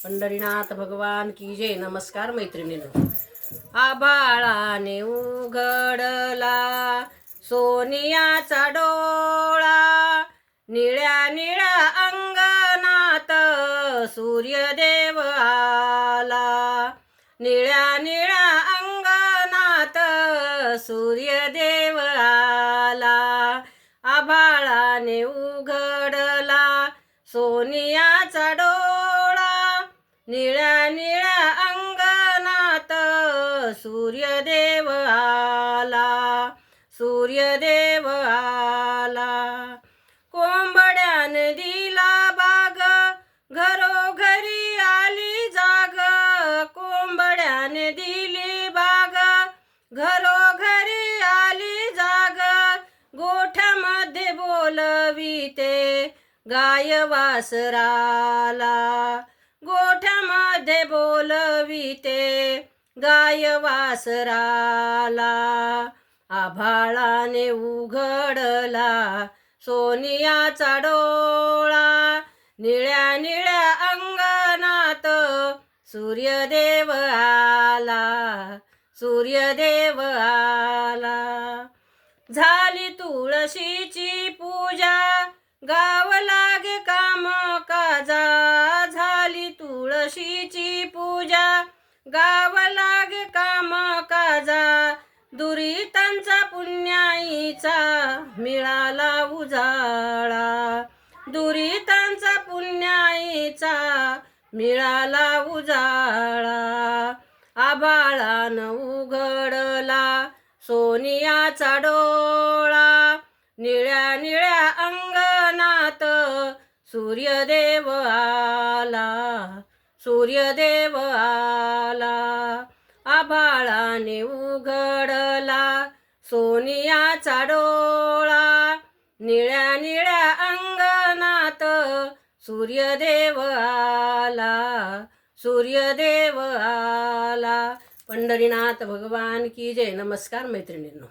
पंढरीनाथ भगवान की जय. नमस्कार मैत्रिणींनो. आभाळाने उघडला सोनियाचा डोळा, निळ्या निळ्या अंगणात सूर्यदेव आला. निळ्या निळ्या अंगणात सूर्यदेव आला. आभाळाने उघडला सोनियाचा डोळा, निळ्या निळ्या अंगणात सूर्यदेव आला. सूर्यदेव आला. कोंबड्याने दिला बाग, घरोघरी आली जाग. कोंबड्याने दिली बाग, घरोघरी आली जाग. गोठ्यामध्ये बोलविते गाय वासराला. गोठ्यामध्ये बोलविते गाय वासराला. आभाळाने उघडला सोनियाचा डोळा, निळ्या निळ्या अंगणात सूर्यदेव आला. सूर्यदेव आला. झाली तुळशीची पूजा, गाव लागे कामकाजा. झाली तुळशीची पूजा, गाव लागे कामकाजा. दुरितांचा पुण्याईचा मिळाला उजाळा. दुरितांचा पुण्याईचा मिळाला उजाळा. आभाळानं उघडला सोनियाचा डोळा, निळ्या निळ्या अंगणात सूर्यदेव आला. सूर्यदेव आला. आभाळाने उघडला सोनियाचा डोळा, निळ्या निळ्या अंगणात सूर्यदेव आला. सूर्यदेव आला. पंढरीनाथ भगवान की जय. नमस्कार मैत्रिणींनो.